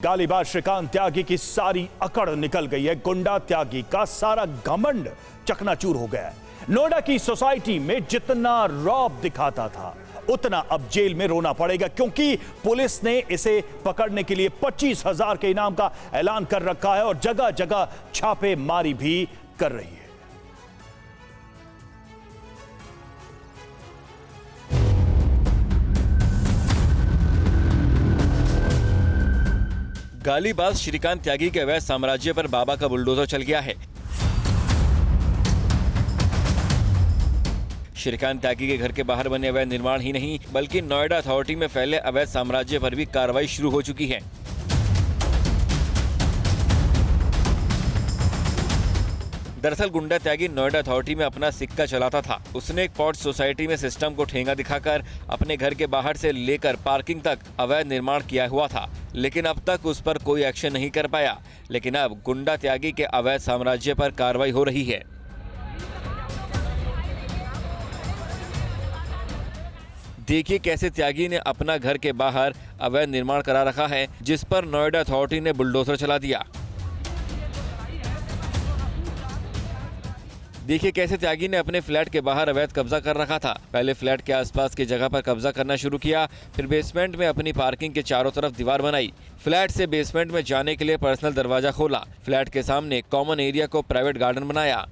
गालीबाज श्रीकांत त्यागी की सारी अकड़ निकल गई है। गुंडा त्यागी का सारा घमंड चकनाचूर हो गया है। नोएडा की सोसाइटी में जितना रौब दिखाता था उतना अब जेल में रोना पड़ेगा, क्योंकि पुलिस ने इसे पकड़ने के लिए 25,000 के इनाम का ऐलान कर रखा है और जगह जगह छापेमारी भी कर रही है। गालीबाज श्रीकांत त्यागी के अवैध साम्राज्य पर बाबा का बुलडोजर चल गया है। श्रीकांत त्यागी के घर के बाहर बने अवैध निर्माण ही नहीं बल्कि नोएडा अथॉरिटी में फैले अवैध साम्राज्य पर भी कार्रवाई शुरू हो चुकी है। दरअसल गुंडा त्यागी नोएडा अथॉरिटी में अपना सिक्का चलाता था। उसने एक पॉट सोसाइटी में सिस्टम को ठेंगा दिखाकर अपने घर के बाहर से लेकर पार्किंग तक अवैध निर्माण किया हुआ था, लेकिन अब तक उस पर कोई एक्शन नहीं कर पाया। लेकिन अब गुंडा त्यागी के अवैध साम्राज्य पर कार्रवाई हो रही है। देखिए कैसे त्यागी ने अपना घर के बाहर अवैध निर्माण करा रखा है, जिस पर नोएडा अथॉरिटी ने बुलडोजर चला दिया। देखिए कैसे त्यागी ने अपने फ्लैट के बाहर अवैध कब्जा कर रखा था। पहले फ्लैट के आसपास की जगह पर कब्जा करना शुरू किया, फिर बेसमेंट में अपनी पार्किंग के चारों तरफ दीवार बनाई। फ्लैट से बेसमेंट में जाने के लिए पर्सनल दरवाजा खोला। फ्लैट के सामने कॉमन एरिया को प्राइवेट गार्डन बनाया।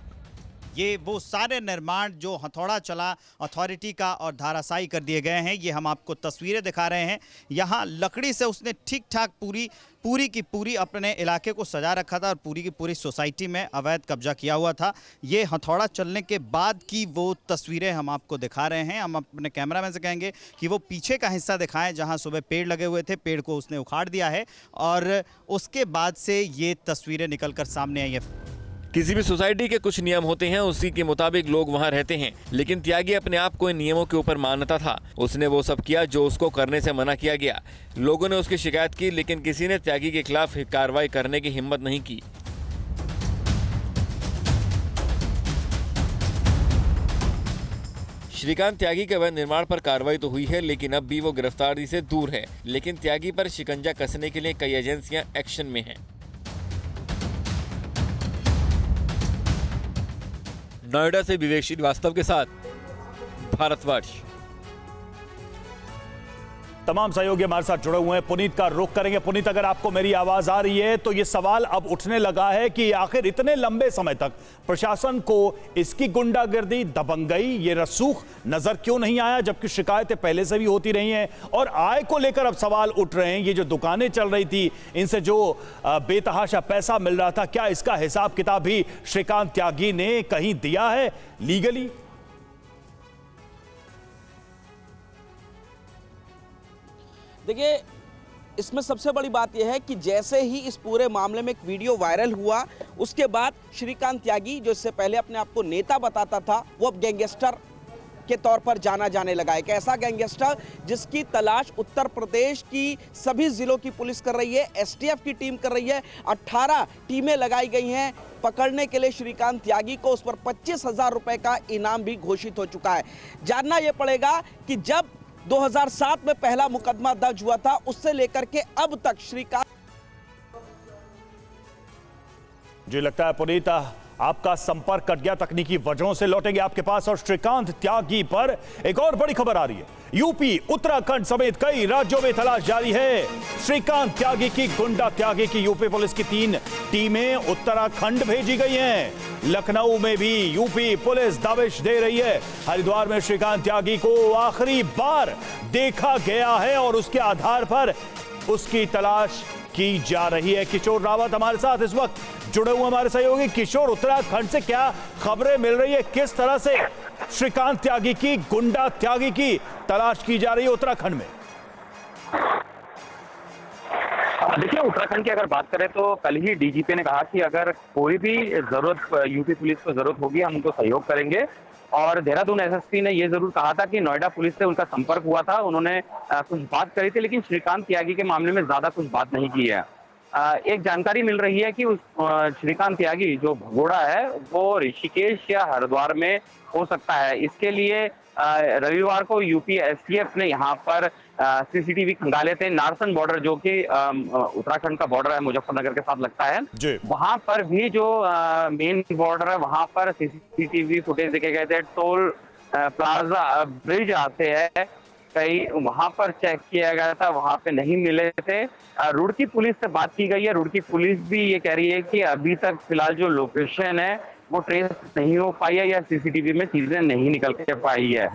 ये वो सारे निर्माण जो हथौड़ा चला अथॉरिटी का और धाराशायी कर दिए गए हैं, ये हम आपको तस्वीरें दिखा रहे हैं। यहाँ लकड़ी से उसने ठीक ठाक पूरी की पूरी अपने इलाके को सजा रखा था और पूरी की पूरी सोसाइटी में अवैध कब्जा किया हुआ था। ये हथौड़ा चलने के बाद की वो तस्वीरें हम आपको दिखा रहे हैं। हम अपने कैमरामैन से कहेंगे कि वो पीछे का हिस्सा दिखाएं जहाँ सुबह पेड़ लगे हुए थे। पेड़ को उसने उखाड़ दिया है और उसके बाद से ये तस्वीरें निकल कर सामने आई हैं। किसी भी सोसाइटी के कुछ नियम होते हैं, उसी के मुताबिक लोग वहां रहते हैं, लेकिन त्यागी अपने आप को इन नियमों के ऊपर मानता था। उसने वो सब किया जो उसको करने से मना किया गया। लोगों ने उसकी शिकायत की, लेकिन किसी ने त्यागी के खिलाफ कार्रवाई करने की हिम्मत नहीं की। श्रीकांत त्यागी के अवैध निर्माण पर कार्रवाई तो हुई है, लेकिन अब भी वो गिरफ्तारी से दूर है। लेकिन त्यागी पर शिकंजा कसने के लिए कई एजेंसियां एक्शन में हैं। नोएडा से विवेक श्रीवास्तव के साथ भारतवर्ष। तमाम सहयोगी हमारे साथ जुड़े हुए हैं। पुनीत का रुख करेंगे। पुनीत, अगर आपको मेरी आवाज आ रही है तो ये सवाल अब उठने लगा है कि आखिर इतने लंबे समय तक प्रशासन को इसकी गुंडागर्दी, दबंगई, ये रसूख नजर क्यों नहीं आया, जबकि शिकायतें पहले से भी होती रही हैं और आय को लेकर अब सवाल उठ रहे हैं। ये जो दुकानें चल रही थी, इनसे जो बेतहाशा पैसा मिल रहा था, क्या इसका हिसाब किताब भी श्रीकांत त्यागी ने कहीं दिया है लीगली? देखिए, इसमें सबसे बड़ी बात यह है कि जैसे ही इस पूरे मामले में एक वीडियो वायरल हुआ, उसके बाद श्रीकांत त्यागी, जो इससे पहले अपने आप को नेता बताता था, वो अब गैंगस्टर के तौर पर जाना जाने लगा है। एक ऐसा गैंगस्टर जिसकी तलाश उत्तर प्रदेश की सभी जिलों की पुलिस कर रही है, एसटीएफ की टीम कर रही है। 18 टीमें लगाई गई हैं पकड़ने के लिए श्रीकांत त्यागी को। उस पर 25,000 रुपए का इनाम भी घोषित हो चुका है। जानना यह पड़ेगा कि जब 2007 में पहला मुकदमा दर्ज हुआ था, उससे लेकर के अब तक श्रीकांत। जी लगता है पुनीत आपका संपर्क कट गया, तकनीकी वजहों से लौटेंगे आपके पास। और श्रीकांत त्यागी पर एक और बड़ी खबर आ रही है। यूपी, उत्तराखंड समेत कई राज्यों में तलाश जारी है। श्रीकांत त्यागी की, गुंडा त्यागी की यूपी पुलिस की 3 टीमें उत्तराखंड भेजी गई हैं। लखनऊ में भी यूपी पुलिस दबिश दे रही है। हरिद्वार में श्रीकांत त्यागी को आखिरी बार देखा गया है और उसके आधार पर उसकी तलाश की जा रही है। किशोर रावत हमारे साथ इस वक्त जुड़े हुए, हमारे सहयोगी। किशोर, उत्तराखंड से क्या खबरें मिल रही है? किस तरह से श्रीकांत त्यागी की, गुंडा त्यागी की तलाश की जा रही है उत्तराखंड में? देखिए, उत्तराखंड की अगर बात करें तो कल ही डीजीपी ने कहा कि अगर कोई भी जरूरत यूपी पुलिस को जरूरत होगी, हम उनको सहयोग करेंगे। और देहरादून एसएसपी ने ये जरूर कहा था कि नोएडा पुलिस से उनका संपर्क हुआ था, उन्होंने कुछ बात करी थी, लेकिन श्रीकांत त्यागी के मामले में ज्यादा कुछ बात नहीं की है। एक जानकारी मिल रही है कि उस श्रीकांत त्यागी जो भगोड़ा है वो ऋषिकेश या हरिद्वार में हो सकता है। इसके लिए रविवार को यूपी एसटीएफ ने यहाँ पर सीसीटीवी खंगाले थे। नारसन बॉर्डर जो कि उत्तराखंड का बॉर्डर है, मुजफ्फरनगर के साथ लगता है, वहां पर भी जो मेन बॉर्डर है वहां पर सीसीटीवी फुटेज देखे गए थे। टोल प्लाजा ब्रिज आते हैं कई, वहां पर चेक किया गया था, वहां पे नहीं मिले थे। रुड़की पुलिस से बात की गई है। रुड़की पुलिस भी ये कह रही है कि अभी तक फिलहाल जो लोकेशन है वो ट्रेस नहीं हो पाई है या सीसीटीवी में चीजें नहीं निकल के पाई है।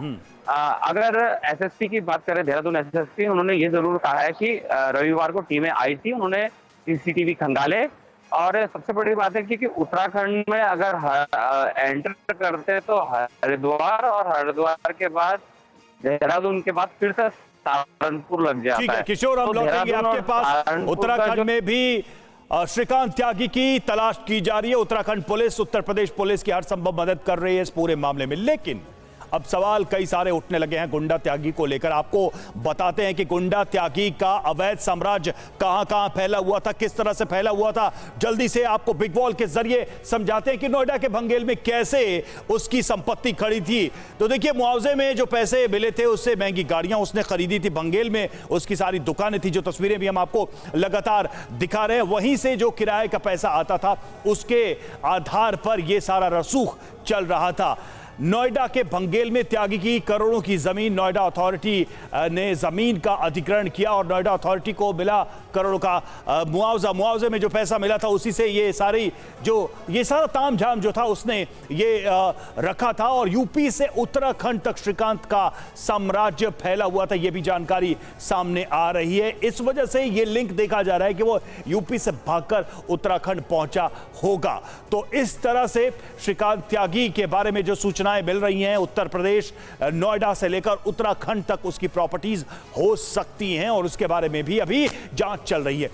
अगर एसएसपी की बात करें, देहरादून एसएसपी, उन्होंने ये जरूर कहा है कि रविवार को टीमें आई थी, उन्होंने सीसीटीवी खंगाले। और सबसे बड़ी बात है कि उत्तराखंड में अगर एंटर करते तो हरिद्वार, और हरिद्वार के बाद देहरादून के बाद फिर से सहारनपुर लग जाता है। ठीक है किशोर, हम लौटेंगे आपके पास। उत्तराखंड में भी श्रीकांत त्यागी की तलाश की जा रही है। उत्तराखंड पुलिस, उत्तर प्रदेश पुलिस की हर संभव मदद कर रही है इस पूरे मामले में। लेकिन अब सवाल कई सारे उठने लगे हैं गुंडा त्यागी को लेकर। आपको बताते हैं कि गुंडा त्यागी का अवैध साम्राज्य कहां-कहां फैला हुआ था, किस तरह से फैला हुआ था। जल्दी से आपको बिग वॉल के जरिए समझाते हैं कि नोएडा के भंगेल में कैसे उसकी संपत्ति खड़ी थी। तो देखिए, मुआवजे में जो पैसे मिले थे उससे महंगी गाड़ियां उसने खरीदी थी। भंगेल में उसकी सारी दुकानें थी, जो तस्वीरें भी हम आपको लगातार दिखा रहे हैं। वहीं से जो किराए का पैसा आता था उसके आधार पर यह सारा रसूख चल रहा था। नोएडा के भंगेल में त्यागी की करोड़ों की जमीन, नोएडा अथॉरिटी ने जमीन का अधिग्रहण किया और नोएडा अथॉरिटी को मिला करोड़ों का मुआवजा। मुआवजे में जो पैसा मिला था उसी से ये सारा तामझाम जो था उसने ये रखा था। और यूपी से उत्तराखंड तक श्रीकांत का साम्राज्य फैला हुआ था, ये भी जानकारी सामने आ रही है। इस वजह से ये लिंक देखा जा रहा है कि वो यूपी से भागकर उत्तराखंड पहुंचा होगा। तो इस तरह से श्रीकांत त्यागी के बारे में जो सूचनाएं मिल रही हैं, उत्तर प्रदेश नोएडा से लेकर उत्तराखंड तक उसकी प्रॉपर्टीज हो सकती हैं और उसके बारे में भी अभी जांच चल रही है।